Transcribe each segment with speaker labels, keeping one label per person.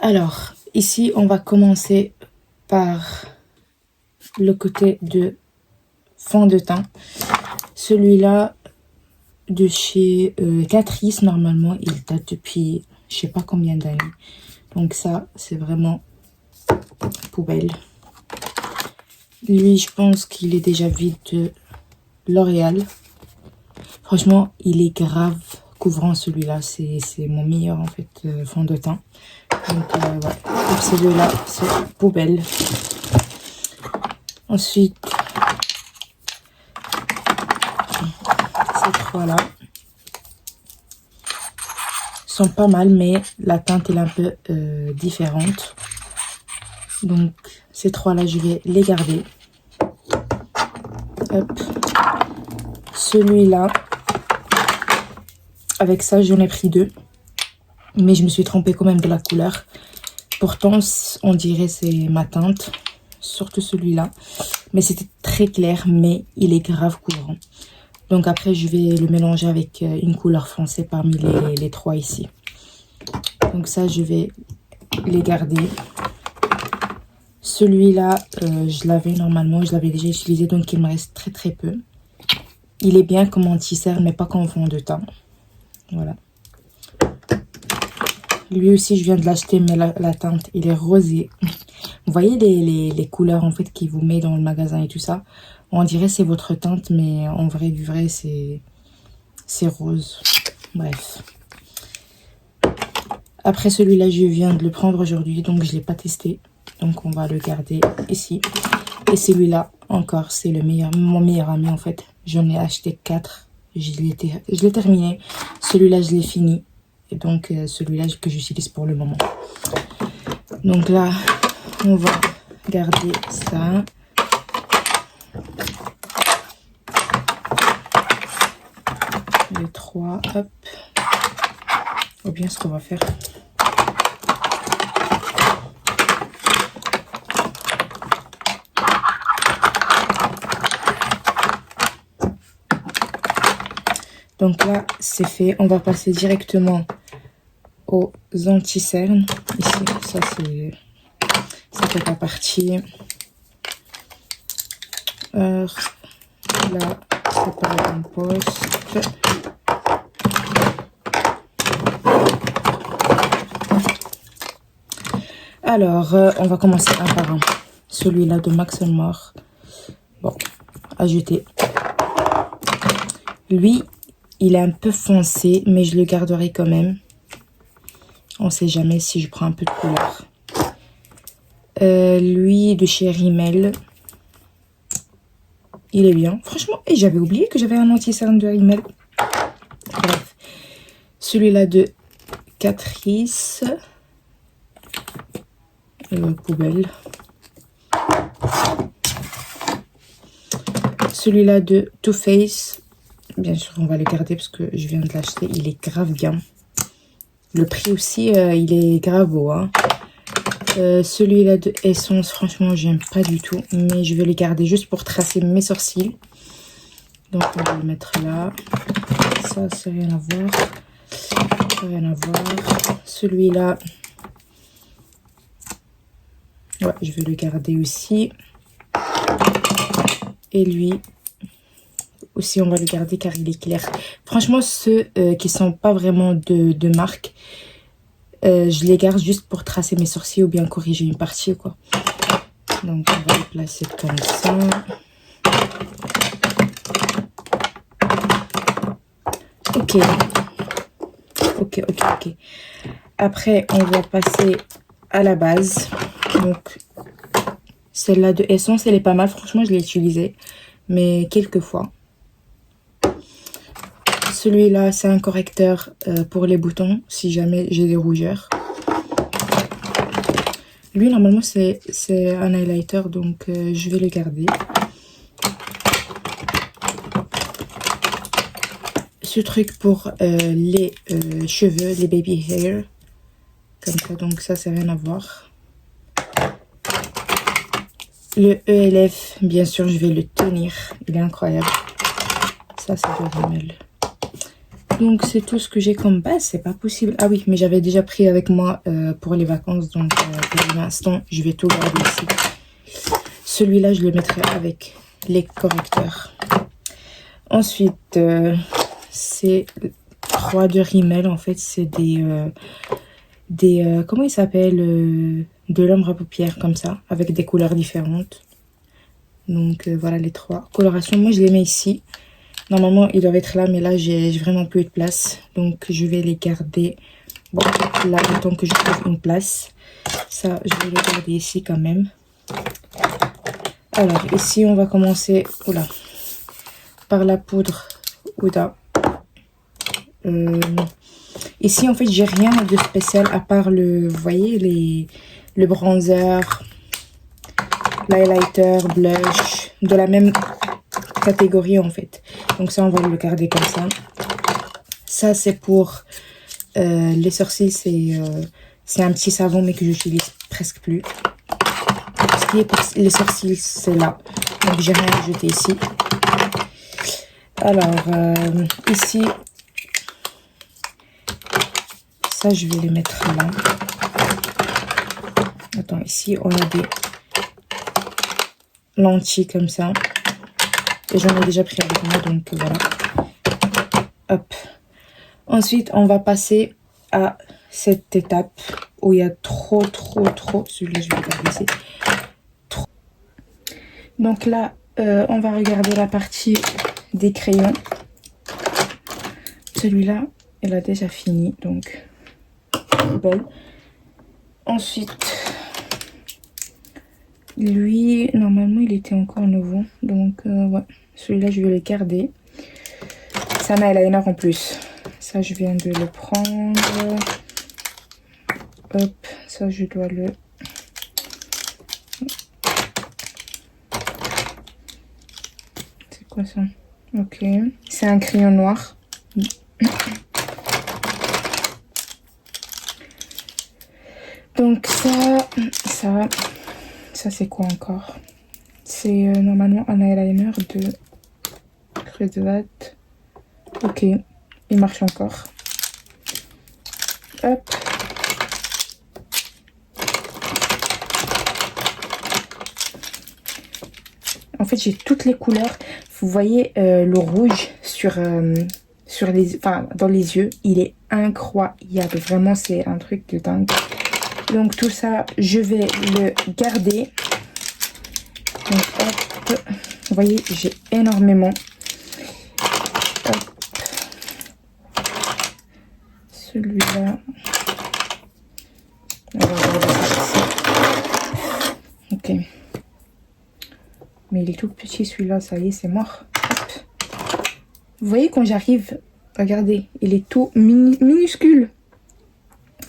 Speaker 1: Alors, ici, on va commencer par le côté de fond de teint. Celui-là, de chez Catrice, normalement, il date depuis je sais pas combien d'années. Donc ça, c'est vraiment poubelle. Lui, je pense qu'il est déjà vide de L'Oréal. Franchement, il est grave couvrant celui-là. C'est mon meilleur en fait fond de teint. Donc ouais, pour celui-là, c'est poubelle. Ensuite, ces trois-là sont pas mal, mais la teinte est un peu différente. Donc ces trois-là, je vais les garder. Hop. Celui-là, avec ça, j'en ai pris deux. Mais je me suis trompée quand même de la couleur. Pourtant, on dirait c'est ma teinte. Surtout celui-là. Mais c'était très clair, mais il est grave couvrant. Donc après, je vais le mélanger avec une couleur foncée parmi les trois ici. Donc ça, je vais les garder. Celui-là, je l'avais normalement, je l'avais déjà utilisé, donc il me reste très très peu. Il est bien comme anti-cerne, mais pas comme fond de teint. Voilà. Lui aussi, je viens de l'acheter, mais la teinte, il est rosé. Vous voyez les couleurs en fait qu'il vous met dans le magasin et tout ça. On dirait c'est votre teinte, mais en vrai, du vrai, c'est rose. Bref. Après celui-là, je viens de le prendre aujourd'hui, donc je ne l'ai pas testé. Donc on va le garder ici. Et celui-là, encore, c'est mon meilleur ami en fait. J'en ai acheté 4. Je l'ai terminé. Celui-là, je l'ai fini. Et donc celui-là que j'utilise pour le moment. Donc là, on va garder ça. Les trois, hop. Ou bien ce qu'on va faire. Donc là, c'est fait. On va passer directement aux anti-cernes. Ici, ça fait pas partie. Là, c'est pas la bonne poste. Alors, on va commencer un par un. Celui-là de Max & More. Bon, à jeter. Lui, il est un peu foncé, mais je le garderai quand même. On sait jamais si je prends un peu de couleur. Lui, de chez Rimmel. Il est bien. Franchement, et j'avais oublié que j'avais un anti-cerne de Rimmel. Bref. Celui-là de Catrice. Poubelle. Celui-là de Too Faced. Bien sûr, on va le garder parce que je viens de l'acheter. Il est grave bien. Le prix aussi, il est grave beau. Hein. Celui-là de Essence, franchement, j'aime pas du tout. Mais je vais le garder juste pour tracer mes sourcils. Donc, on va le mettre là. Ça, c'est rien à voir. Rien à voir. Celui-là, ouais, je vais le garder aussi. Et lui aussi, on va le garder car il est clair. Franchement, ceux qui sont pas vraiment de marque, je les garde juste pour tracer mes sourcils ou bien corriger une partie, quoi. Donc, on va les placer comme ça. Ok. Ok. Après, on va passer à la base. Donc, celle-là de Essence, elle est pas mal. Franchement, je l'ai utilisée, mais quelques fois. Celui-là, c'est un correcteur pour les boutons, si jamais j'ai des rougeurs. Lui, normalement, c'est un highlighter, donc je vais le garder. Ce truc pour les cheveux, les baby hair. Comme ça, donc ça, c'est rien à voir. Le ELF, bien sûr, je vais le tenir. Il est incroyable. Ça, c'est de Rimmel. Donc c'est tout ce que j'ai comme base, c'est pas possible. Ah oui, mais j'avais déjà pris avec moi pour les vacances, donc pour l'instant, je vais tout garder ici. Celui-là, je le mettrai avec les correcteurs. Ensuite, c'est 3 de Rimmel, en fait, c'est des comment ils s'appellent, de l'ombre à paupières comme ça, avec des couleurs différentes. Donc voilà les 3 colorations. Moi, je les mets ici. Normalement, ils doivent être là, mais là, j'ai vraiment plus de place. Donc, je vais les garder. Bon, là, le temps que je trouve une place. Ça, je vais les garder ici quand même. Alors, ici, on va commencer oula, par la poudre Huda. Ici, en fait, j'ai rien de spécial à part le, vous voyez, le bronzer, l'highlighter, blush, de la même catégorie en fait. Donc ça, on va le garder comme ça. Ça, c'est pour les sourcils, c'est un petit savon mais que j'utilise presque plus. Ce qui est pour les sourcils, c'est là. Donc j'ai rien ajouté ici. Alors, ici, ça, je vais les mettre là. Attends, ici, on a des lentilles comme ça. Et j'en ai déjà pris avec moi, donc voilà. Hop. Ensuite, on va passer à cette étape où il y a trop. Celui-là, je vais le garder ici. Trop. Donc là, on va regarder la partie des crayons. Celui-là, il a déjà fini, donc belle. Ensuite, lui, normalement, il était encore nouveau. Donc, ouais, celui-là, je vais le garder. C'est un eyeliner en plus. Ça, je viens de le prendre. Hop, ça, je dois le... C'est quoi ça? Ok. C'est un crayon noir. Donc, ça c'est quoi encore? C'est normalement un eyeliner de Creusvat. Ok, il marche encore. Hop. En fait, j'ai toutes les couleurs. Vous voyez le rouge sur les, enfin, dans les yeux. Il est incroyable. Vraiment, c'est un truc de dingue. Donc, tout ça, je vais le garder. Donc, hop. Vous voyez, j'ai énormément. Hop. Celui-là. Ok. Mais il est tout petit celui-là, ça y est, c'est mort. Hop. Vous voyez quand j'arrive, regardez, il est tout minuscule.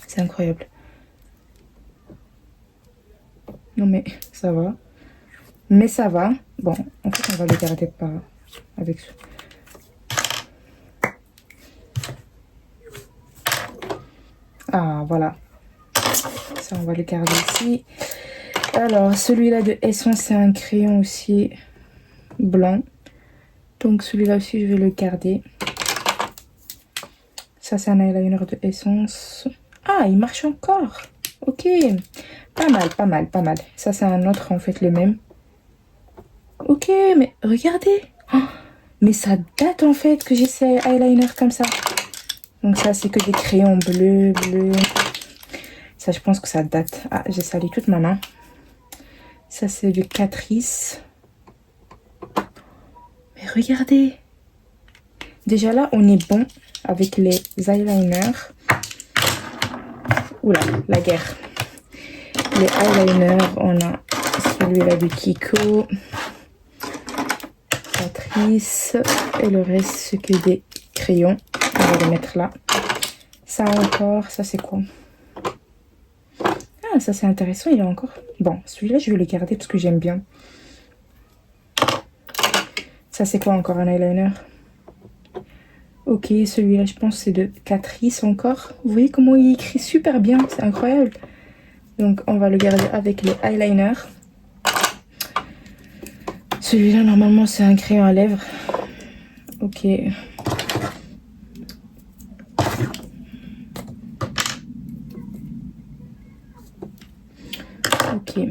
Speaker 1: C'est incroyable. Non mais ça va. Mais ça va. Bon, en fait on va le garder pas avec ça. Ah voilà. Ça on va le garder ici. Alors celui-là de Essence, c'est un crayon aussi blanc. Donc celui-là aussi je vais le garder. Ça c'est un eyeliner de Essence. Ah il marche encore. Ok. Pas mal. Ça c'est un autre en fait le même. Ok mais regardez. Oh, mais ça date en fait que j'ai ces eyeliners comme ça. Donc ça c'est que des crayons bleus. Ça je pense que ça date. Ah j'ai sali toute ma main. Ça c'est du Catrice. Mais regardez. Déjà là on est bon avec les eyeliners. Oula, la guerre. Les eyeliners, on a celui-là de Kiko, Catrice, et le reste c'est que des crayons. On va les mettre là. Ça encore, ça c'est quoi? Ah, ça c'est intéressant, il est encore... Bon, celui-là je vais le garder parce que j'aime bien. Ça c'est quoi encore, un eyeliner? Ok, celui-là je pense c'est de Catrice encore. Vous voyez comment il écrit super bien, c'est incroyable. Donc on va le garder avec les eyeliners. Celui-là normalement c'est un crayon à lèvres. Ok. Ok.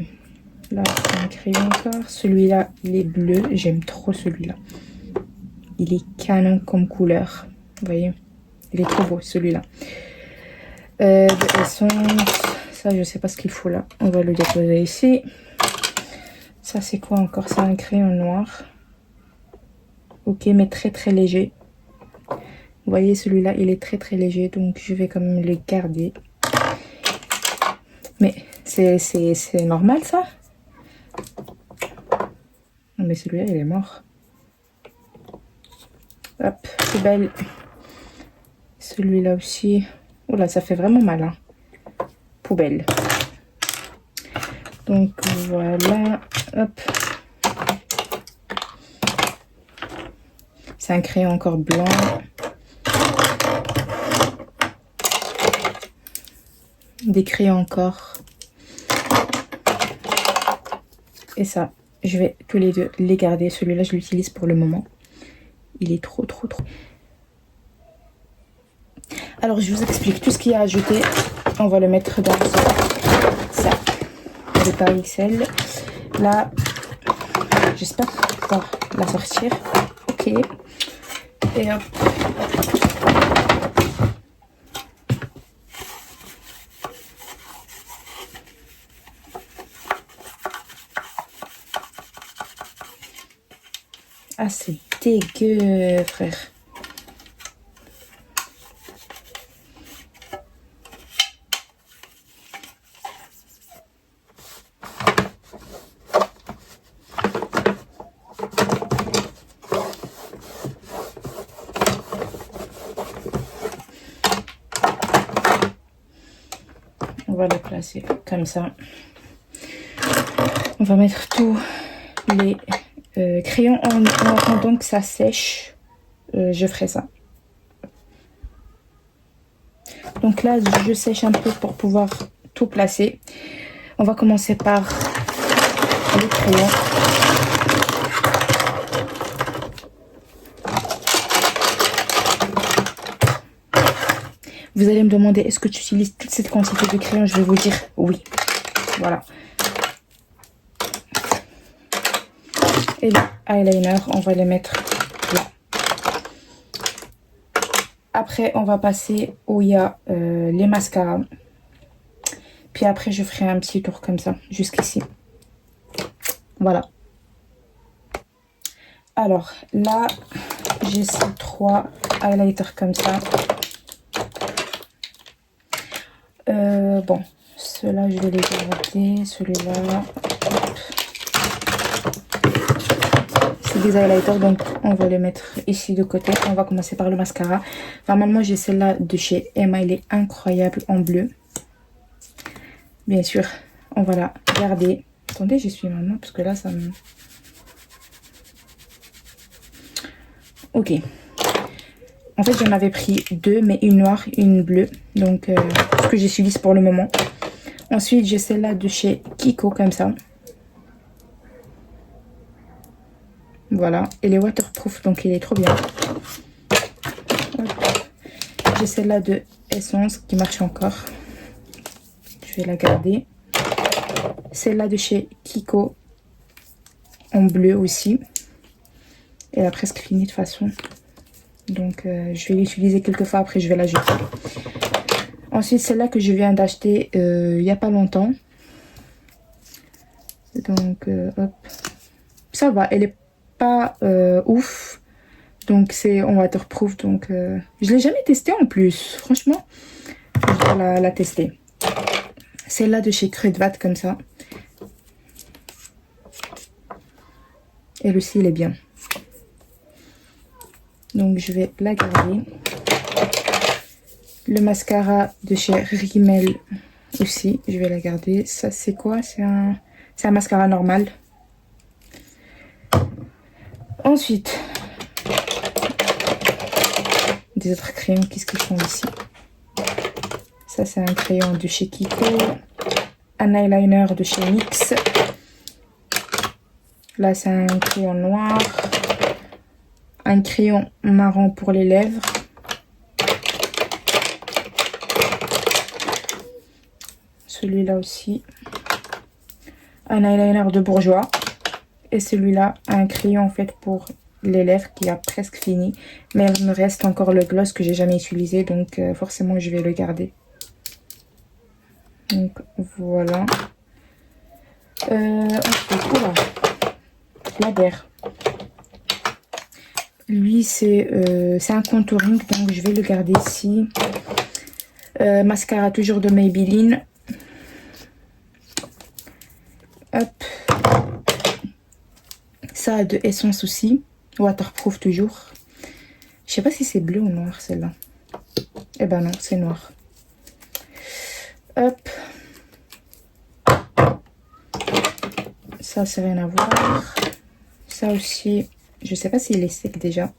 Speaker 1: Là, c'est un crayon encore. Celui-là, il est bleu. J'aime trop celui-là. Il est canon comme couleur. Vous voyez? Il est trop beau, celui-là. De essence. Ça, je sais pas ce qu'il faut là. On va le déposer ici. Ça, c'est quoi encore? C'est un crayon noir. Ok, mais très très léger. Vous voyez, celui-là, il est très très léger. Donc, je vais quand même le garder. Mais c'est normal, ça? Non, mais celui-là, il est mort. Hop, poubelle. Celui-là aussi. Oh là, ça fait vraiment mal, hein. Poubelle. Donc, voilà. Hop. C'est un crayon encore blanc. Des crayons encore. Et ça, je vais tous les deux les garder. Celui-là, je l'utilise pour le moment. Il est trop. Alors, je vous explique tout ce qu'il y a à ajouter. On va le mettre dans ça. Le par XL. Là, j'espère pouvoir la sortir. Ok. Et hop. Ah, c'est dégueu, frère. On va le placer comme ça. On va mettre tous les crayons en attendant que ça sèche. Je ferai ça. Donc là, je sèche un peu pour pouvoir tout placer. On va commencer par les crayons. Vous allez me demander, est-ce que tu utilises toute cette quantité de crayons? Je vais vous dire oui. Voilà. Et le eyeliner, on va les mettre là. Après, on va passer où il y a les mascaras. Puis après, je ferai un petit tour comme ça, jusqu'ici. Voilà. Alors, là, j'ai ces 3 highlighters comme ça. Bon, ceux-là, je vais les garder. Celui-là. C'est des highlighters, donc on va les mettre ici de côté. On va commencer par le mascara. Normalement, j'ai celle-là de chez Emma. Elle est incroyable en bleu. Bien sûr, on va la garder. Attendez, j'y suis maintenant parce que là, ça me... Ok. En fait, j'en avais pris 2, mais une noire, une bleue. Donc, ce que j'utilise pour le moment. Ensuite, j'ai celle-là de chez Kiko, comme ça. Voilà. Elle est waterproof, donc elle est trop bien. J'ai celle-là de Essence qui marche encore. Je vais la garder. Celle-là de chez Kiko. En bleu aussi. Elle a presque fini de toute façon. Donc, je vais l'utiliser quelques fois. Après, je vais la jeter. Ensuite, celle-là que je viens d'acheter il n'y a pas longtemps. Donc, hop. Ça va. Elle est pas ouf. Donc, c'est en waterproof. Donc, je ne l'ai jamais testé en plus. Franchement, je vais la tester. Celle-là de chez Crudvat, comme ça. Elle aussi, elle est bien. Donc, je vais la garder. Le mascara de chez Rimmel aussi, je vais la garder. Ça, c'est quoi? C'est un mascara normal. Ensuite, des autres crayons, qu'est-ce qu'ils font ici? Ça, c'est un crayon de chez Kiko. Un eyeliner de chez NYX. Là, c'est un crayon noir. Un crayon marron pour les lèvres. Celui-là aussi. un eyeliner de Bourjois. Et celui-là, un crayon en fait pour les lèvres qui a presque fini. Mais il me reste encore le gloss que j'ai jamais utilisé. Donc forcément, je vais le garder. Donc voilà. Ensuite, oula, la berre. Lui, c'est un contouring, donc je vais le garder ici. Mascara toujours de Maybelline. Hop. Ça a de Essence aussi. Waterproof toujours. Je sais pas si c'est bleu ou noir celle-là. Eh ben non, c'est noir. Hop. Ça, c'est rien à voir. Ça aussi, je sais pas s'il est sec déjà.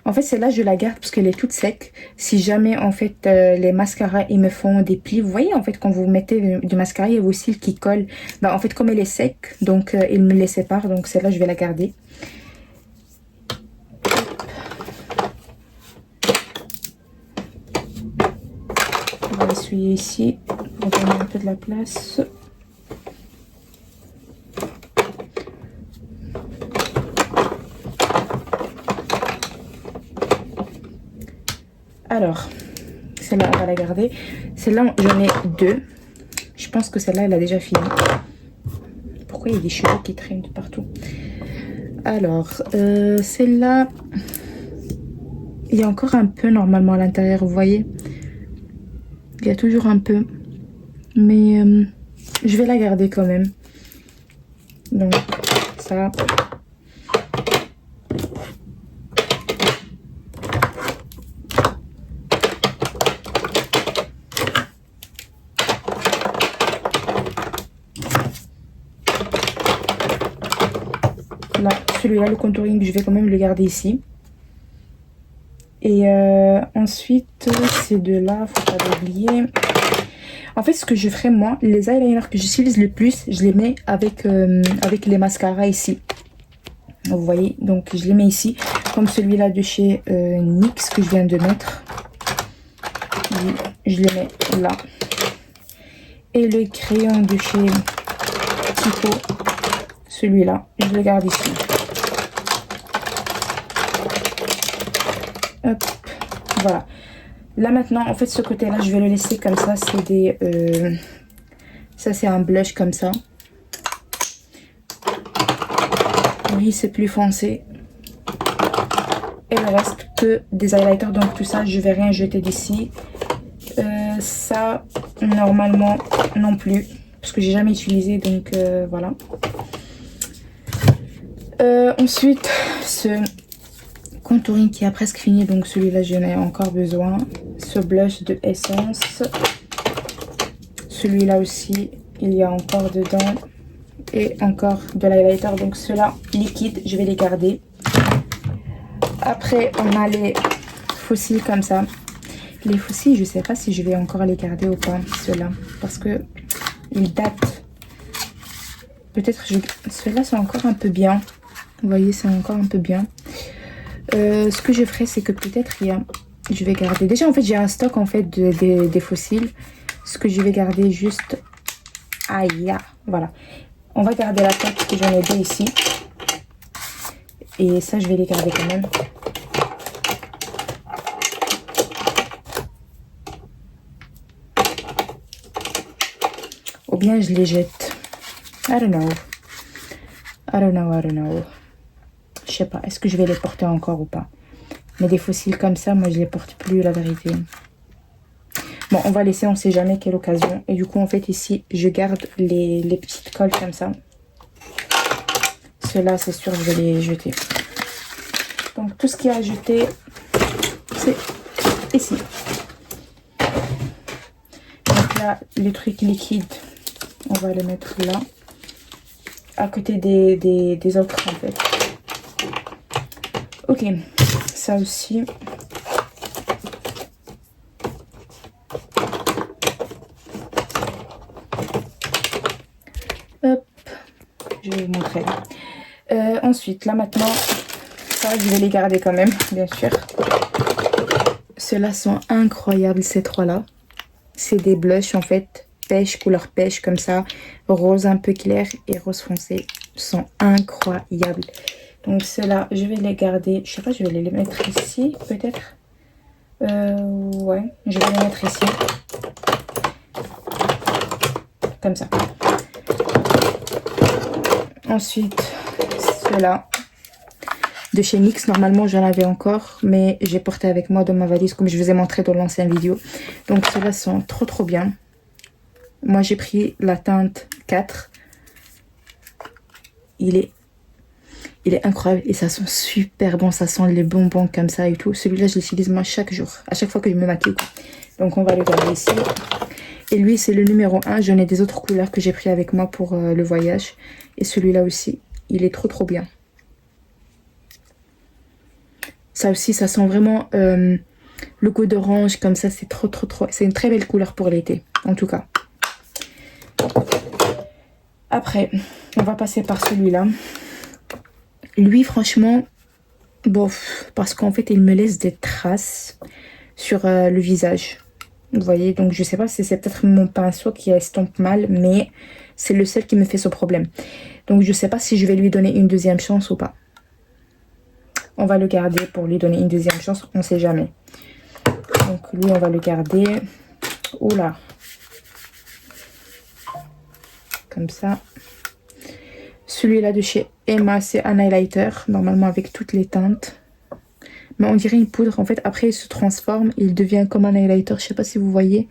Speaker 1: En fait, celle-là, je la garde parce qu'elle est toute sec. Si jamais, en fait, les mascaras, ils me font des plis. Vous voyez, en fait, quand vous mettez du mascara, il y a vos cils qui collent. Bah, en fait, comme elle est sec, donc il me les sépare. Donc, celle-là, je vais la garder. On va l'essuyer ici pour donner un peu de la place. Alors, celle-là, on va la garder. Celle-là, j'en ai deux. Je pense que celle-là, elle a déjà fini. Pourquoi il y a des cheveux qui traînent de partout? Alors, celle-là, il y a encore un peu normalement à l'intérieur, vous voyez? Il y a toujours un peu. Mais je vais la garder quand même. Donc, ça... Là, celui-là, le contouring, je vais quand même le garder ici. Et ensuite, ces deux-là, faut pas l'oublier. En fait, ce que je ferai, moi, les eyeliners que j'utilise le plus, je les mets avec les mascaras ici. Vous voyez, donc je les mets ici. Comme celui-là de chez NYX que je viens de mettre. Je les mets là. Et le crayon de chez Kiko, celui-là, je le garde ici. Hop, voilà. Là maintenant, en fait, ce côté-là, je vais le laisser comme ça. C'est des... ça, c'est un blush comme ça. Oui, c'est plus foncé. Et le reste que des highlighters. Donc tout ça, je vais rien jeter d'ici. Ça, normalement, non plus. Parce que j'ai jamais utilisé, donc voilà. Ensuite, ce contouring qui a presque fini. Donc celui-là, j'en ai encore besoin. Ce blush de Essence. Celui-là aussi, il y a encore dedans. Et encore de l'highlighter. Donc ceux-là, liquide, je vais les garder. Après, on a les fossiles comme ça. Les fossiles, je sais pas si je vais encore les garder ou pas, ceux-là. Parce que ils datent. Peut-être ceux-là sont encore un peu bien. Vous voyez, c'est encore un peu bien. Ce que je ferai, c'est que peut-être je vais garder. Déjà, en fait, j'ai un stock en fait des fossiles. Ce que je vais garder juste... Aïe, voilà. On va garder la tête parce que j'en ai deux ici. Et ça, je vais les garder quand même. Ou bien je les jette. I don't know. I don't know, I don't know. Je sais pas. Est-ce que je vais les porter encore ou pas? Mais des fossiles comme ça, moi, je les porte plus, la vérité. Bon, on va laisser, on sait jamais quelle occasion. Et du coup, en fait, ici, je garde les petites colles comme ça. Ceux-là, c'est sûr, je vais les jeter. Donc, tout ce qui est à jeter, c'est ici. Donc là, les trucs liquides, on va les mettre là. À côté des autres, en fait. Ok, ça aussi. Hop, je vais vous montrer. Ensuite, là maintenant, ça, je vais les garder quand même, bien sûr. Ceux-là sont incroyables, ces trois-là. C'est des blushs, en fait. pêche, couleur pêche comme ça, rose un peu clair et rose foncé sont incroyables. Donc ceux-là, je vais les garder, je sais pas, je vais les mettre ici peut-être. Ouais, je vais les mettre ici. Comme ça. Ensuite, ceux-là. De chez NYX, normalement j'en avais encore, mais j'ai porté avec moi dans ma valise comme je vous ai montré dans l'ancienne vidéo. Donc ceux-là sont trop bien. Moi j'ai pris la teinte 4. Il est incroyable et ça sent super bon, ça sent les bonbons comme ça et tout. Celui-là je l'utilise moi chaque jour, à chaque fois que je me maquille. Donc on va le garder ici. Et lui c'est le numéro 1, j'en ai des autres couleurs que j'ai pris avec moi pour le voyage. Et celui-là aussi, il est trop bien. Ça aussi, ça sent vraiment le goût d'orange comme ça. C'est trop. C'est une très belle couleur pour l'été, en tout cas. Après, on va passer par celui-là. Lui, franchement, bof. Parce qu'en fait, il me laisse des traces sur le visage. Vous voyez, donc je sais pas si c'est peut-être mon pinceau qui estompe mal, mais c'est le seul qui me fait ce problème. Donc je sais pas si je vais lui donner une deuxième chance ou pas. On va le garder pour lui donner une deuxième chance, on sait jamais. Donc lui, on va le garder. Oula. Comme ça. Celui-là de chez Emma, c'est un highlighter, normalement avec toutes les teintes. Mais on dirait une poudre. En fait, après, il se transforme. Il devient comme un highlighter. Je sais pas si vous voyez.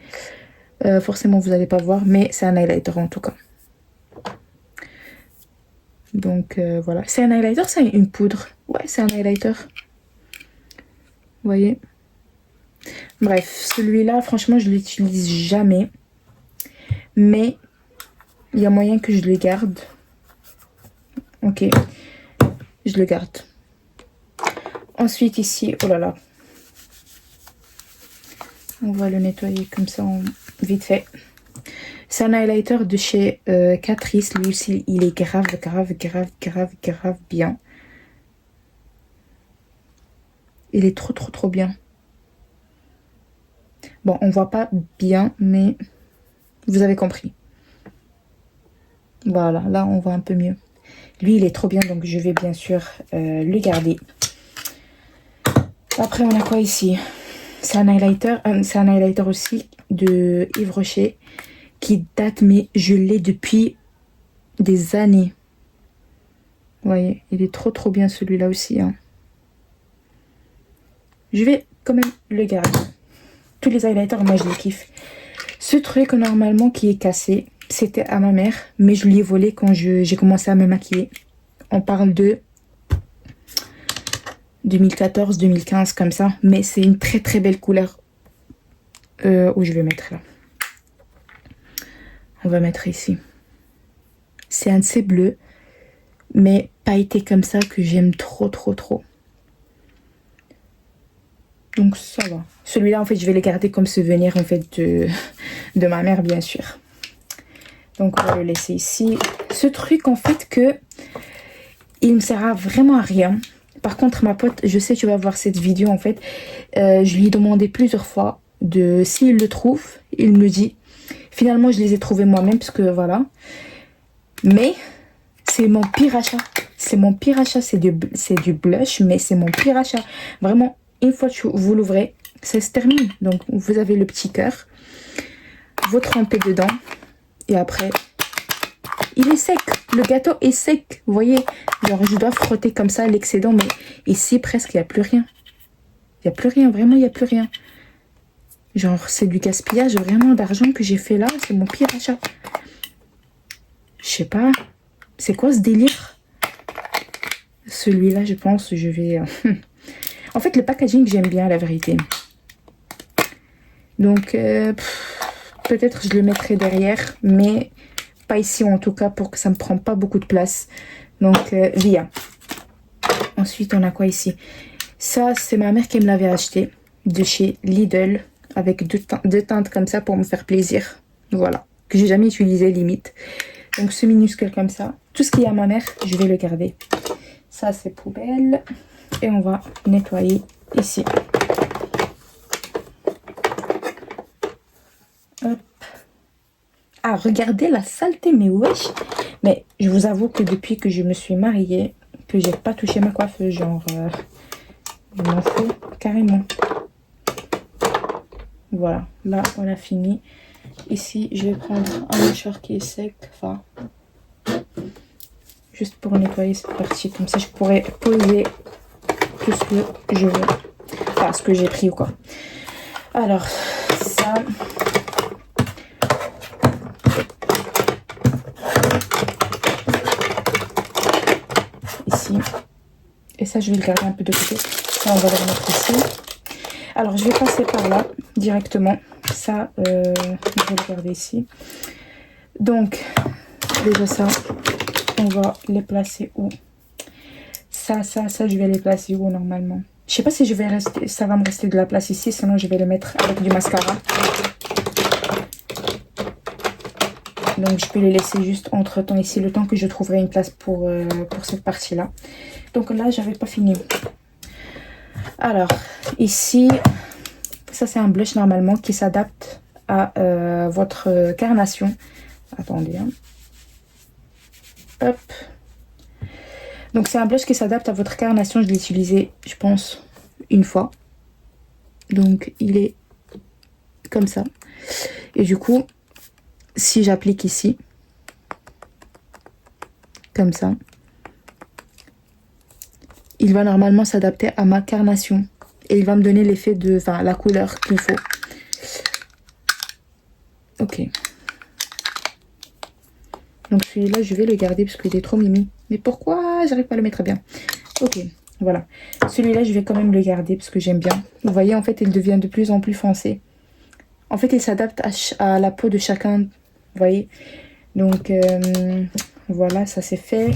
Speaker 1: Forcément, vous n'allez pas voir. Mais c'est un highlighter en tout cas. Donc, voilà. C'est un highlighter, c'est une poudre. Ouais, c'est un highlighter. Vous voyez. Bref, celui-là, franchement, je l'utilise jamais. Mais, il y a moyen que je le garde. Ok. Je le garde. Ensuite, ici, oh là là. On va le nettoyer comme ça, vite fait. C'est un highlighter de chez Catrice. Lui aussi, il est grave bien. Il est trop bien. Bon, on voit pas bien, mais vous avez compris. Voilà, là, on voit un peu mieux. Lui, il est trop bien, donc je vais bien sûr le garder. Après, on a quoi ici? C'est un highlighter aussi de Yves Rocher qui date, mais je l'ai depuis des années. Vous voyez, il est trop bien celui-là aussi. Hein. Je vais quand même le garder. Tous les highlighters, moi je les kiffe. Ce truc normalement qui est cassé, c'était à ma mère, mais je lui ai volé quand j'ai commencé à me maquiller. On parle de 2014, 2015 comme ça, mais c'est une très belle couleur. Où je vais mettre là. On va mettre ici. C'est un de ces bleus, mais pailleté comme ça que j'aime trop. Donc ça va. Celui-là, en fait, je vais le garder comme souvenir en fait de ma mère, bien sûr. Donc on va le laisser ici. Ce truc, en fait, que il me sert vraiment à rien. Par contre, ma pote, je sais que tu vas voir cette vidéo, en fait. Je lui ai demandé plusieurs fois de s'il le trouve. Il me dit. Finalement, je les ai trouvés moi-même, parce que voilà. Mais c'est mon pire achat. C'est mon pire achat. C'est du blush, mais c'est mon pire achat. Vraiment, une fois que vous l'ouvrez, ça se termine. Donc, vous avez le petit cœur. Vous trempez dedans. Et après, il est sec. Le gâteau est sec. Vous voyez, genre, je dois frotter comme ça l'excédent. Mais ici, presque, il n'y a plus rien. Il n'y a plus rien. Vraiment, il n'y a plus rien. Genre, c'est du gaspillage vraiment d'argent que j'ai fait là. C'est mon pire achat. Je sais pas. C'est quoi ce délire? Celui-là, je pense, je vais... En fait, le packaging, j'aime bien, la vérité. Donc, peut-être je le mettrai derrière. Mais pas ici, en tout cas, pour que ça ne me prenne pas beaucoup de place. Donc, via. Ensuite, on a quoi ici? Ça, c'est ma mère qui me l'avait acheté. De chez Lidl. Avec deux teintes comme ça pour me faire plaisir. Voilà. Que j'ai jamais utilisé, limite. Donc, ce minuscule comme ça. Tout ce qu'il y a à ma mère, je vais le garder. Ça, c'est poubelle. Et on va nettoyer ici. Hop. Ah, regardez la saleté, mais wesh. Mais je vous avoue que depuis que je me suis mariée, que j'ai pas touché ma coiffeuse, genre, je m'en fous carrément. Voilà, là, on a fini. Ici, je vais prendre un mouchoir qui est sec, enfin, juste pour nettoyer cette partie. Comme ça, je pourrais poser tout ce que je veux. Enfin, ce que j'ai pris ou quoi. Alors, ça... Ici. Et ça, je vais le garder un peu de côté. Ça, on va le remettre ici. Alors, je vais passer par là, directement. Ça, je vais le garder ici. Donc, déjà ça, on va les placer où? Ça, je vais les placer où normalement? Je sais pas si je vais rester, ça va me rester de la place ici, sinon je vais les mettre avec du mascara. Donc je peux les laisser juste entre temps ici, le temps que je trouverai une place pour cette partie-là. Donc là, j'avais pas fini. Alors, ici, ça c'est un blush normalement qui s'adapte à votre carnation. Attendez, hein. Hop. Donc c'est un blush qui s'adapte à votre carnation. Je l'ai utilisé, je pense, une fois. Donc il est comme ça. Et du coup, si j'applique ici, comme ça, il va normalement s'adapter à ma carnation. Et il va me donner l'effet de, enfin, la couleur qu'il faut. Ok. Donc celui-là, je vais le garder parce qu'il est trop mimi. Mais pourquoi j'arrive pas à le mettre bien? Ok, voilà. Celui-là, je vais quand même le garder parce que j'aime bien. Vous voyez, en fait, il devient de plus en plus foncé. En fait, il s'adapte à la peau de chacun. Vous voyez? Donc, voilà, ça c'est fait.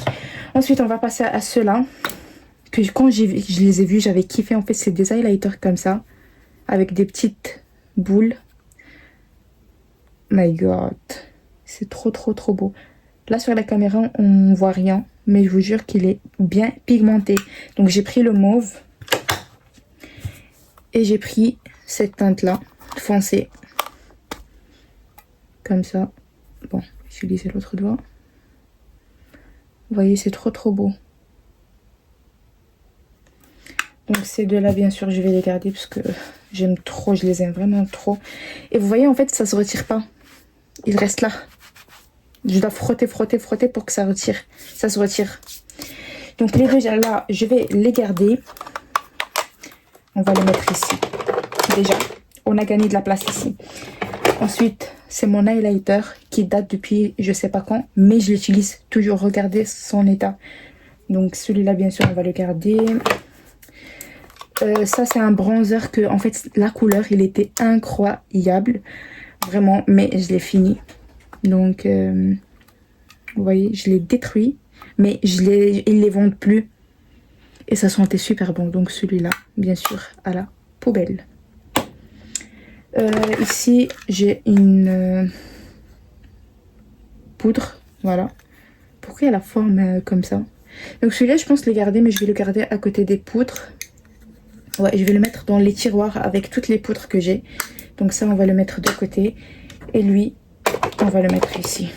Speaker 1: Ensuite, on va passer à ceux-là. Que quand je les ai vus, j'avais kiffé. En fait, c'est des highlighters comme ça. Avec des petites boules. My God. C'est trop, trop, trop beau. Là, sur la caméra, on voit rien. Mais je vous jure qu'il est bien pigmenté. Donc, j'ai pris le mauve. Et j'ai pris cette teinte-là, foncée. Comme ça. Bon, j'utilise l'autre doigt. Vous voyez, c'est trop, trop beau. Donc, ces deux-là, bien sûr, je vais les garder parce que j'aime trop. Je les aime vraiment trop. Et vous voyez, en fait, ça se retire pas. Il reste là. Je dois frotter, frotter, frotter pour que ça retire. Ça se retire. Donc les deux là, je vais les garder. On va les mettre ici. Déjà, on a gagné de la place ici. Ensuite, c'est mon highlighter qui date depuis je sais pas quand. Mais je l'utilise toujours. Regardez son état. Donc celui-là, bien sûr, on va le garder. Ça, c'est un bronzer que, en fait, la couleur, il était incroyable. Vraiment, mais je l'ai fini. Donc, vous voyez, je l'ai détruit. Mais ils les vendent plus. Et ça sentait super bon. Donc celui-là, bien sûr, à la poubelle. Ici, j'ai une poudre. Voilà. Pourquoi il y a la forme comme ça? Donc celui-là, je pense le garder. Mais je vais le garder à côté des poudres. Ouais, je vais le mettre dans les tiroirs avec toutes les poudres que j'ai. Donc ça, on va le mettre de côté. Et lui, on va le mettre ici.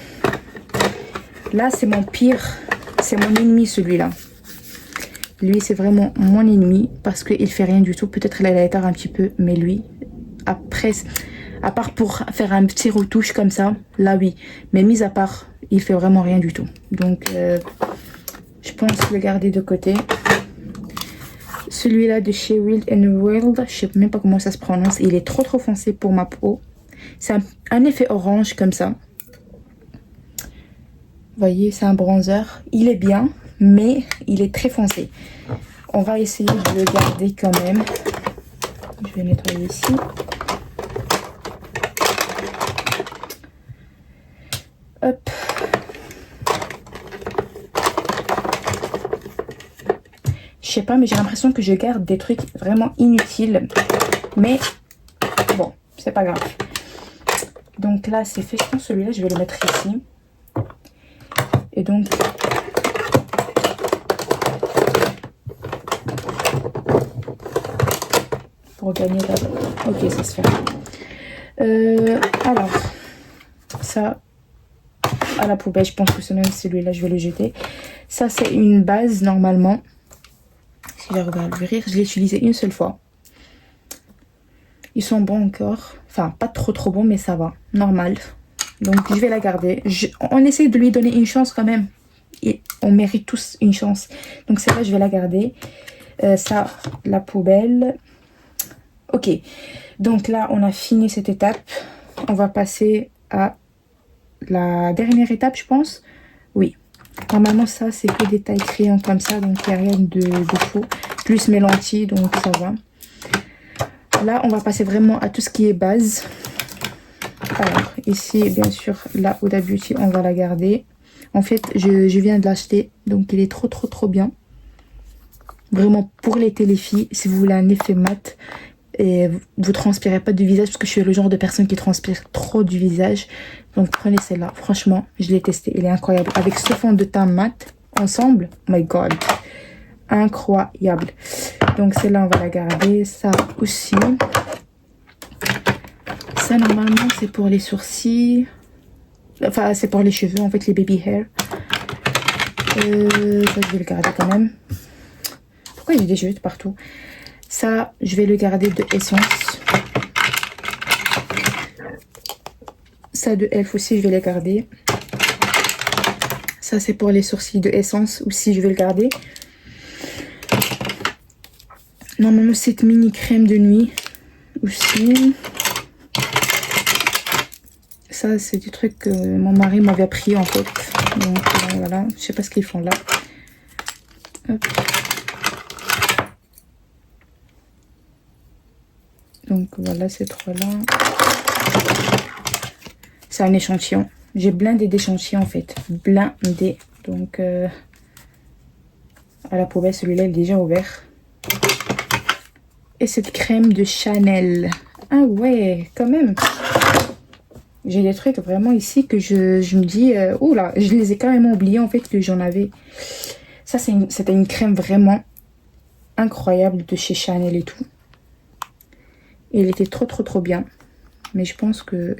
Speaker 1: Là, c'est mon pire. C'est mon ennemi, celui-là. Lui, c'est vraiment mon ennemi parce qu'il fait rien du tout. Peut-être l'highlighter un petit peu, mais lui, après, à part pour faire un petit retouche comme ça, là, oui. Mais mis à part, il fait vraiment rien du tout. Donc, je pense le garder de côté. Celui-là de chez Wild and Wild, je sais même pas comment ça se prononce. Il est trop trop foncé pour ma peau. C'est un effet orange comme ça. Vous voyez, c'est un bronzer. Il est bien, mais il est très foncé. On va essayer de le garder quand même. Je vais nettoyer ici. Hop. Je sais pas, mais j'ai l'impression que je garde des trucs vraiment inutiles. Mais bon, c'est pas grave. Donc là, c'est fait. Je pense que celui-là, je vais le mettre ici. Et donc, pour gagner d'abord. Ok, ça se fait. Alors, ça, à la poubelle. Je pense que celui-là, je vais le jeter. Ça, c'est une base, normalement. Si j'arrive à l'ouvrir, je l'ai utilisé une seule fois. Ils sont bons encore. Enfin, pas trop bons, mais ça va. Normal. Donc, je vais la garder. On essaie de lui donner une chance quand même. Et on mérite tous une chance. Donc, celle-là, je vais la garder. Ça, la poubelle. Ok. Donc là, on a fini cette étape. On va passer à la dernière étape, je pense. Oui. Normalement, ça, c'est que des tailles crayons comme ça. Donc, il n'y a rien de faux. Plus mes lentilles, donc ça va. Là, on va passer vraiment à tout ce qui est base. Alors, ici, bien sûr, la Huda Beauty, on va la garder. En fait, je viens de l'acheter. Donc, il est trop bien. Vraiment, pour l'été, les filles, si vous voulez un effet mat et vous transpirez pas du visage, parce que je suis le genre de personne qui transpire trop du visage. Donc, prenez celle-là. Franchement, je l'ai testée. Elle est incroyable. Avec ce fond de teint mat, ensemble, oh my god. Incroyable. Donc, celle-là, on va la garder. Ça aussi. Ça, normalement, c'est pour les sourcils. Enfin, c'est pour les cheveux, en fait, les baby hair. Ça, je vais le garder quand même. Pourquoi il y a des cheveux de partout? Ça, je vais le garder de Essence. Ça, de Elf aussi, je vais le garder. Ça, c'est pour les sourcils de Essence aussi, je vais le garder. Normalement, cette mini crème de nuit aussi. Ça, c'est du truc que mon mari m'avait appris en fait. Donc voilà, je sais pas ce qu'ils font là. Hop. Donc voilà ces trois-là. C'est un échantillon. J'ai blindé d'échantillons en fait. Blindé. Donc à la poubelle, celui-là est déjà ouvert. Et cette crème de Chanel. Ah ouais, quand même. J'ai des trucs vraiment ici que je me dis... oh là, je les ai carrément oubliés en fait que j'en avais. Ça, c'était une crème vraiment incroyable de chez Chanel et tout. Et elle était trop bien. Mais je pense que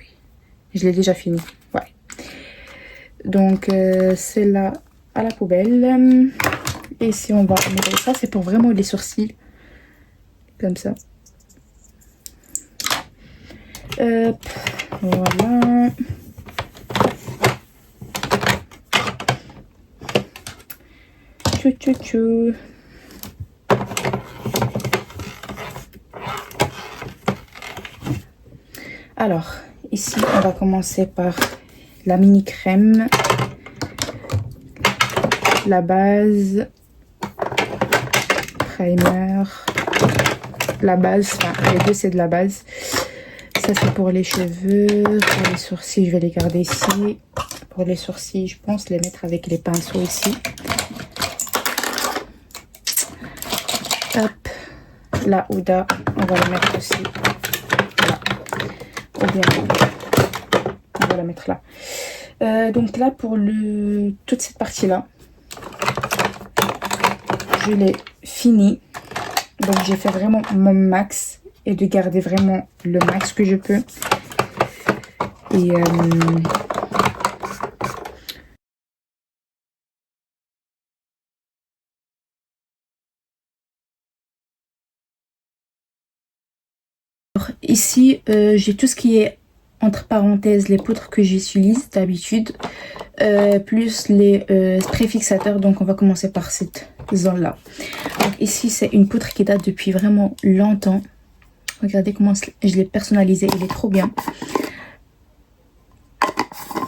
Speaker 1: je l'ai déjà fini. Ouais. Donc, celle-là à la poubelle. Et si on va mettre ça, c'est pour vraiment les sourcils. Comme ça. Voilà. Tchou. Alors, ici, on va commencer par la mini crème, la base, primer, la base, enfin, les deux, c'est de la base. Ça, c'est pour les cheveux. Pour les sourcils, je vais les garder ici. Pour les sourcils, je pense les mettre avec les pinceaux ici. Hop. La Huda, on va la mettre aussi. Là. Ou bien, on va la mettre là. Donc là, pour toute cette partie-là, je l'ai fini. Donc, j'ai fait vraiment mon max. Et de garder vraiment le max que je peux. Et ici, j'ai tout ce qui est entre parenthèses les poudres que j'utilise d'habitude, plus les sprays fixateurs. Donc on va commencer par cette zone là. Donc ici c'est une poudre qui date depuis vraiment longtemps. Regardez comment je l'ai personnalisée, il est trop bien.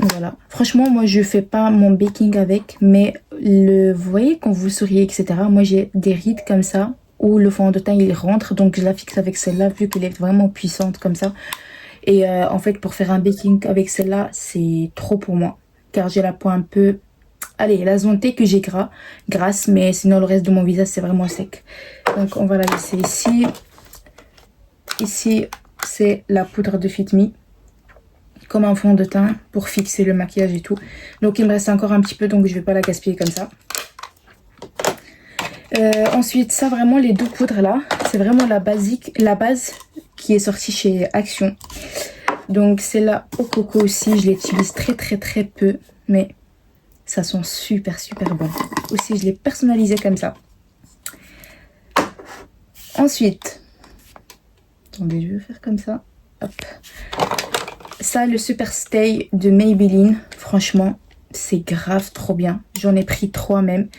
Speaker 1: Voilà, franchement moi je fais pas mon baking avec, mais vous voyez quand vous souriez etc, moi j'ai des rides comme ça où le fond de teint il rentre, donc je la fixe avec celle-là vu qu'elle est vraiment puissante comme ça. Et en fait pour faire un baking avec celle-là c'est trop pour moi, car j'ai la peau un peu, allez, la zone T que j'ai grasse, mais sinon le reste de mon visage c'est vraiment sec. Donc on va la laisser ici. Ici c'est la poudre de Fit Me, comme un fond de teint pour fixer le maquillage et tout. Donc il me reste encore un petit peu, donc je vais pas la gaspiller comme ça. Ensuite ça, vraiment les deux poudres là, c'est vraiment la base qui est sortie chez Action. Donc celle-là au coco aussi, je l'utilise très peu. mais ça sent super super bon. Aussi, je l'ai personnalisé comme ça. Ensuite, attendez, je vais faire comme ça. Hop. Ça, le Super Stay de Maybelline, franchement, c'est grave trop bien. J'en ai pris 3 même.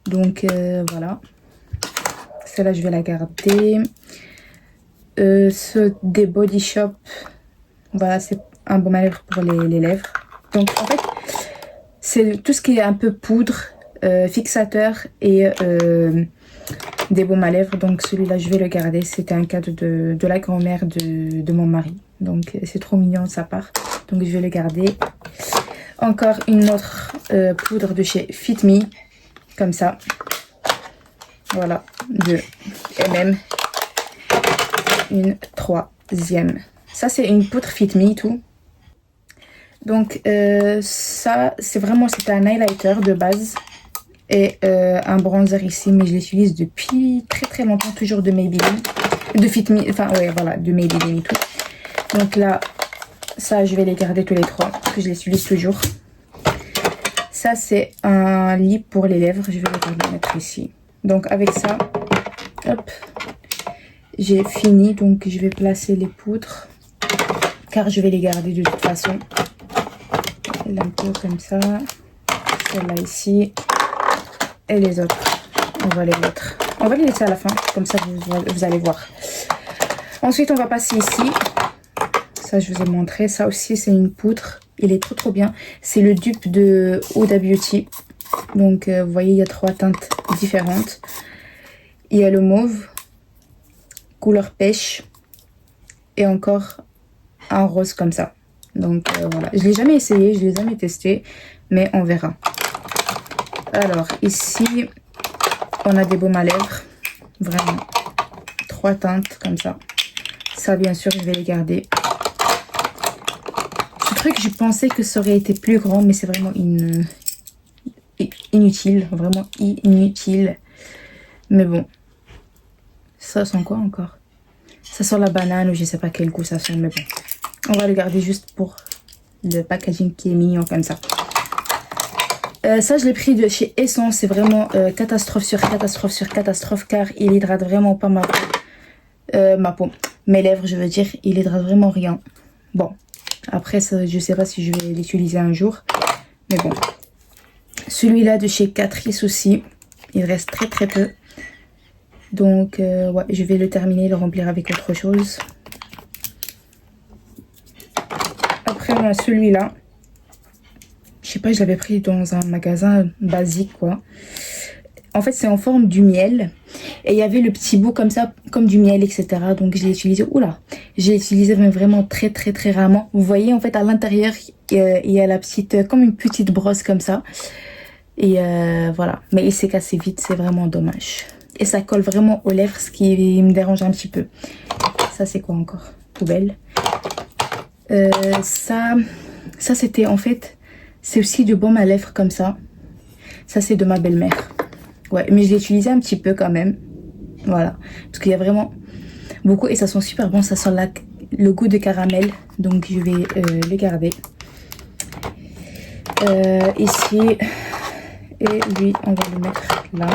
Speaker 1: Donc, voilà. Celle-là, je vais la garder. Ceux des Body Shop, voilà, c'est un baume à lèvres pour les lèvres. Donc, en fait, c'est tout ce qui est un peu poudre, fixateur et des baumes à lèvres. Donc, celui-là, je vais le garder. C'était un cadeau de la grand-mère de mon mari. Donc, c'est trop mignon de sa part. Donc, je vais le garder. Encore une autre poudre de chez Fit Me. Comme ça. Voilà. De MM. Une troisième. Ça, c'est une poudre Fit Me, tout. Donc, ça, c'est vraiment... C'était un highlighter de base. Et un bronzer ici. Mais je l'utilise depuis très très longtemps. Toujours de Maybelline. De Fit Me. Enfin, ouais, voilà. De Maybelline et tout. Donc là, ça, je vais les garder tous les 3. Parce que je les utilise toujours. Ça, c'est un lip pour les lèvres. Je vais le mettre ici. Donc, avec ça, hop, j'ai fini. Donc, je vais placer les poudres. Car je vais les garder de toute façon. Un peu comme ça. Celle-là ici. Et les autres. On va les mettre. On va les laisser à la fin. Comme ça, vous allez voir. Ensuite, on va passer ici. Ça, je vous ai montré. Ça aussi, c'est une poudre. Il est trop trop bien. C'est le dupe de Huda Beauty. Donc, vous voyez, il y a 3 teintes différentes. Il y a le mauve, couleur pêche et encore un rose comme ça. Donc, voilà. Je ne l'ai jamais essayé, je ne l'ai jamais testé, mais on verra. Alors, ici, on a des baumes à lèvres. Vraiment. 3 teintes comme ça. Ça, bien sûr, je vais les garder. Ce truc, je pensais que ça aurait été plus grand, mais c'est vraiment inutile. Vraiment inutile. Mais bon. Ça sent quoi encore? Ça sent la banane ou je sais pas quel goût ça sent, mais bon. On va le garder juste pour le packaging qui est mignon comme ça. Ça, je l'ai pris de chez Essence. C'est vraiment catastrophe sur catastrophe sur catastrophe car il hydrate vraiment pas ma peau. Mes lèvres, je veux dire. Il hydrate vraiment rien. Bon. Après, ça, je sais pas si je vais l'utiliser un jour. Mais bon. Celui-là de chez Catrice aussi. Il reste très très peu. Donc, ouais, je vais le terminer, le remplir avec autre chose. Après, on a celui-là. Je sais pas, je l'avais pris dans un magasin basique, quoi. En fait, c'est en forme du miel. Et il y avait le petit bout comme ça, comme du miel, etc. Donc, je l'ai utilisé. Oula! Je l'ai utilisé mais vraiment très, très, très rarement. Vous voyez, en fait, à l'intérieur, il y a la petite, comme une petite brosse comme ça. Et voilà. Mais il s'est cassé vite, c'est vraiment dommage. Et ça colle vraiment aux lèvres, ce qui me dérange un petit peu. Ça, c'est quoi encore? Poubelle. Ça c'était en fait... C'est aussi du baume à lèvres comme ça. Ça, c'est de ma belle-mère. Ouais, mais je l'ai utilisé un petit peu quand même. Voilà. Parce qu'il y a vraiment beaucoup. Et ça sent super bon. Ça sent le goût de caramel. Donc, je vais le garder. Ici. Et lui, on va le mettre là.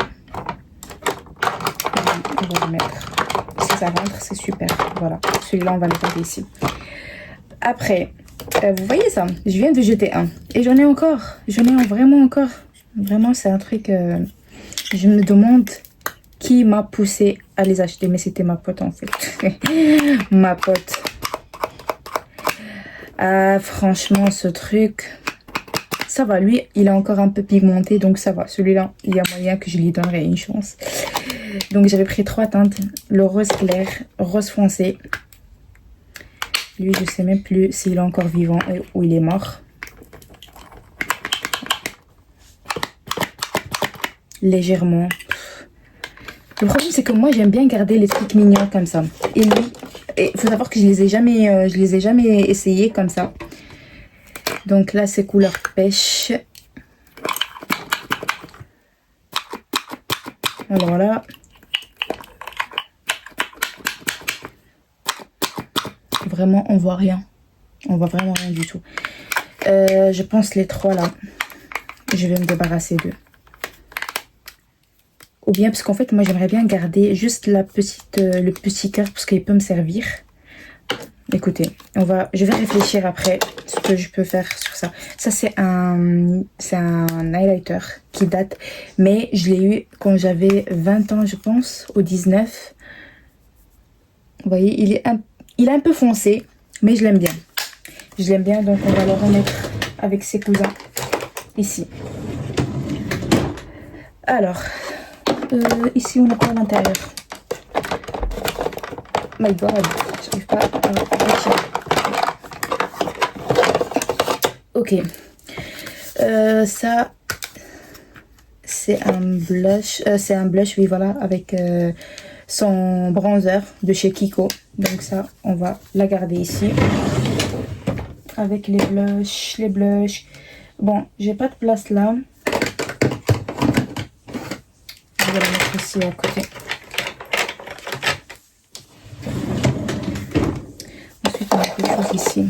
Speaker 1: On va le mettre. Si ça rentre, c'est super. Voilà. Celui-là, on va le garder ici. Après, vous voyez ça? Je viens de jeter un. Et j'en ai encore. J'en ai vraiment encore. Vraiment, c'est un truc... je me demande qui m'a poussé à les acheter. Mais c'était ma pote, en fait. Ma pote. Ah, franchement, ce truc... Ça va, lui, il est encore un peu pigmenté. Donc, ça va. Celui-là, il y a moyen que je lui donnerai une chance. Donc, j'avais pris 3 teintes. Le rose clair, rose foncé. Lui, je sais même plus s'il est encore vivant ou il est mort. Légèrement. Le problème, c'est que moi, j'aime bien garder les trucs mignons comme ça. Et lui, il faut savoir que je les ai jamais essayés comme ça. Donc là, c'est couleur pêche. Alors là... Vraiment, on voit rien. On voit vraiment rien du tout. Je pense les 3 là. Je vais me débarrasser d'eux. Ou bien parce qu'en fait moi j'aimerais bien garder juste la petite, le petit cœur parce qu'il peut me servir. Écoutez, je vais réfléchir après ce que je peux faire sur ça. Ça c'est un highlighter qui date, mais je l'ai eu quand j'avais 20 ans je pense, ou 19. Vous voyez, il est un peu foncé, mais je l'aime bien. Je l'aime bien, donc on va le remettre avec ses cousins ici. Alors, ici on a quoi à l'intérieur? My god, j'arrive pas à retirer. Ok. Ça, c'est un blush. Oui, voilà, avec son bronzer de chez Kiko. Donc ça, on va la garder ici. Avec les blushs. Bon, j'ai pas de place là. Je vais la mettre ici à côté. Ensuite, on a quelque chose ici.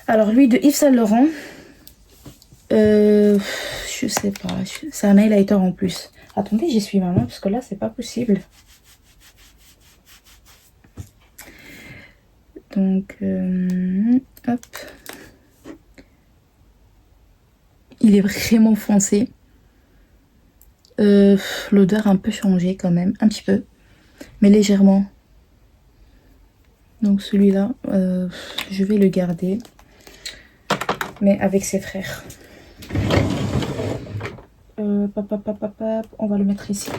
Speaker 1: Alors, lui de Yves Saint Laurent. Je sais pas. C'est un highlighter en plus. Attendez, j'y suis maman parce que là, c'est pas possible. Donc, hop. Il est vraiment foncé. L'odeur a un peu changé quand même, un petit peu, mais légèrement. Donc celui-là, je vais le garder, mais avec ses frères. On va le mettre ici.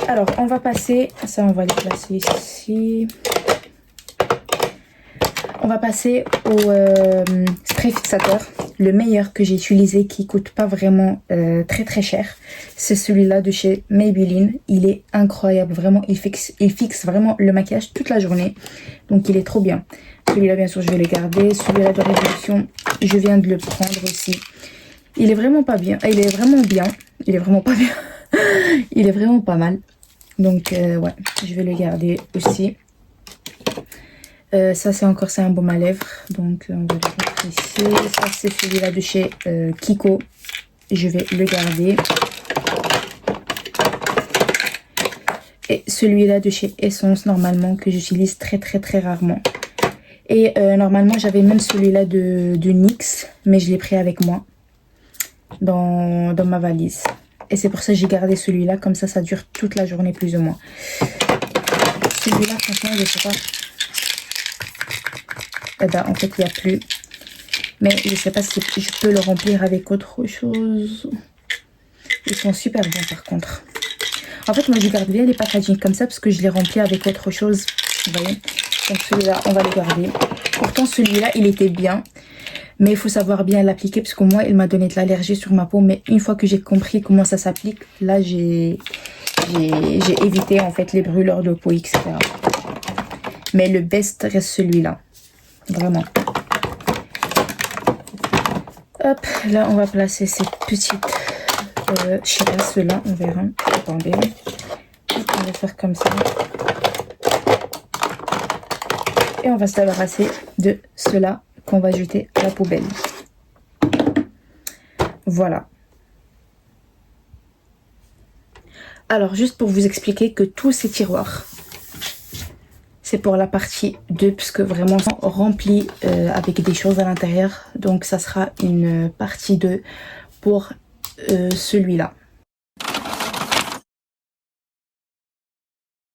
Speaker 1: Alors, on va passer, ça on va le placer ici. On va passer au spray fixateur. Le meilleur que j'ai utilisé, qui coûte pas vraiment très très cher, c'est celui-là de chez Maybelline. Il est incroyable, vraiment, il fixe vraiment le maquillage toute la journée. Donc il est trop bien. Celui-là, bien sûr, je vais le garder. Celui-là de Révolution, je viens de le prendre aussi. Il est vraiment pas bien. Il est vraiment bien. Il est vraiment pas bien. Il est vraiment pas mal. Donc ouais, je vais le garder aussi. Ça c'est un baume à lèvres, donc on va le mettre ici. Ça c'est celui-là de chez Kiko, je vais le garder. Et celui-là de chez Essence, normalement, que j'utilise très rarement. Et normalement j'avais même celui-là de NYX, mais je l'ai pris avec moi dans ma valise. Et c'est pour ça que j'ai gardé celui-là, comme ça dure toute la journée plus ou moins. Celui-là franchement je sais pas. Eh ben, en fait, il n'y a plus. Mais je ne sais pas si je peux le remplir avec autre chose. Ils sont super bons par contre. En fait, moi, je garde bien les packaging comme ça parce que je les remplis avec autre chose. Vous voyez? Donc celui-là, on va le garder. Pourtant, celui-là, il était bien. Mais il faut savoir bien l'appliquer parce que moi, il m'a donné de l'allergie sur ma peau. Mais une fois que j'ai compris comment ça s'applique, là, j'ai évité en fait les brûleurs de peau, etc. Mais le best reste celui-là. Vraiment. Hop, là on va placer ces petites... je sais pas, ceux-là, on verra. Attendez. On va faire comme ça. Et on va se débarrasser de ceux-là qu'on va jeter à la poubelle. Voilà. Alors, juste pour vous expliquer que tous ces tiroirs... c'est pour la partie 2, puisque vraiment rempli avec des choses à l'intérieur. Donc ça sera une partie 2 pour celui-là.